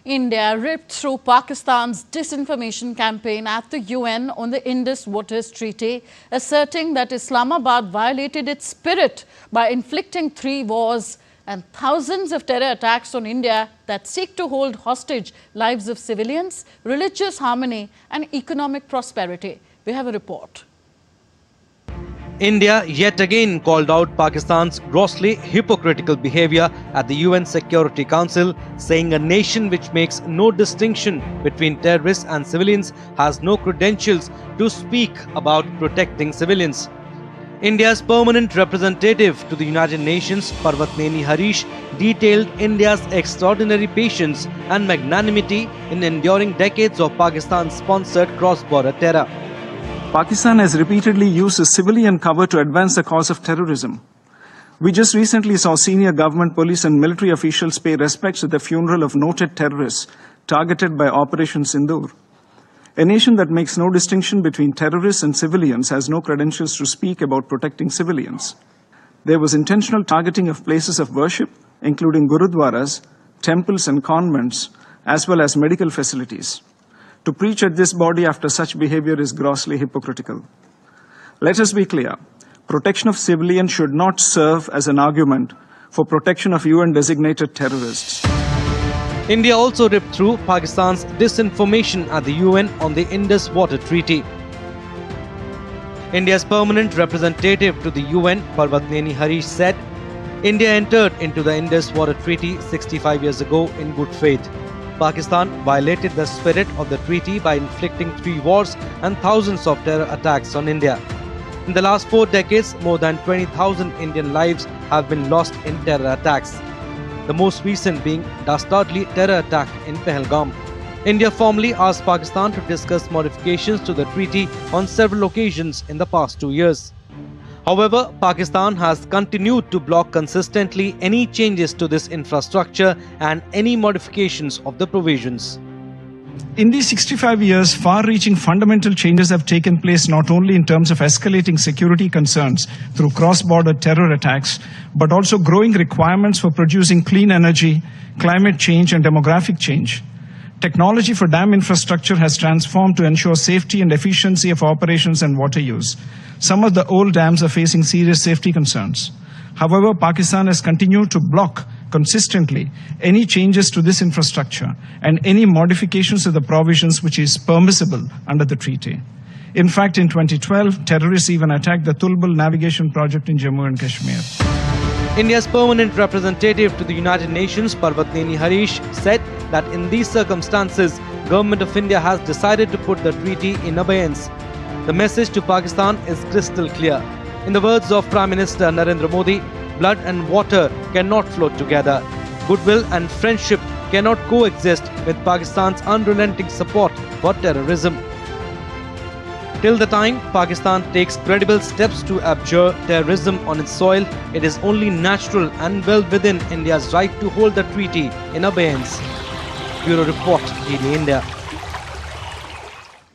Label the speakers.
Speaker 1: India ripped through Pakistan's disinformation campaign at the UN on the Indus Waters Treaty, asserting that Islamabad violated its spirit by inflicting 3 wars and thousands of terror attacks on India that seek to hold hostage lives of civilians, religious harmony and economic prosperity. We have a report.
Speaker 2: India yet again called out Pakistan's grossly hypocritical behavior at the UN Security Council, saying a nation which makes no distinction between terrorists and civilians has no credentials to speak about protecting civilians. India's permanent representative to the United Nations, Parvatneni Harish, detailed India's extraordinary patience and magnanimity in enduring decades of Pakistan-sponsored cross-border terror.
Speaker 3: Pakistan has repeatedly used a civilian cover to advance the cause of terrorism. We just recently saw senior government, police and military officials pay respects at the funeral of noted terrorists targeted by Operation Sindoor. A nation that makes no distinction between terrorists and civilians has no credentials to speak about protecting civilians. There was intentional targeting of places of worship, including gurudwaras, temples and convents, as well as medical facilities. To preach at this body after such behavior is grossly hypocritical. Let us be clear. Protection of civilians should not serve as an argument for protection of UN-designated terrorists.
Speaker 2: India also ripped through Pakistan's disinformation at the UN on the Indus Water Treaty. India's permanent representative to the UN, Parvatneni Harish, said, India entered into the Indus Water Treaty 65 years ago in good faith. Pakistan violated the spirit of the treaty by inflicting 3 wars and thousands of terror attacks on India. In the last 4 decades, more than 20,000 Indian lives have been lost in terror attacks. The most recent being dastardly terror attack in Pahalgam. India formally asked Pakistan to discuss modifications to the treaty on several occasions in the past 2 years. However, Pakistan has continued to block consistently any changes to this infrastructure and any modifications of the provisions.
Speaker 3: In these 65 years, far-reaching fundamental changes have taken place not only in terms of escalating security concerns through cross-border terror attacks, but also growing requirements for producing clean energy, climate change and demographic change. Technology for dam infrastructure has transformed to ensure safety and efficiency of operations and water use. Some of the old dams are facing serious safety concerns. However, Pakistan has continued to block consistently any changes to this infrastructure and any modifications to the provisions which is permissible under the treaty. In fact, in 2012, terrorists even attacked the Tulbul navigation project in Jammu and Kashmir.
Speaker 2: India's permanent representative to the United Nations, Parvatneni Harish, said that in these circumstances, Government of India has decided to put the treaty in abeyance. The message to Pakistan is crystal clear. In the words of Prime Minister Narendra Modi, blood and water cannot flow together. Goodwill and friendship cannot coexist with Pakistan's unrelenting support for terrorism. Till the time Pakistan takes credible steps to abjure terrorism on its soil, it is only natural and well within India's right to hold the treaty in abeyance. Bureau Report, DD India.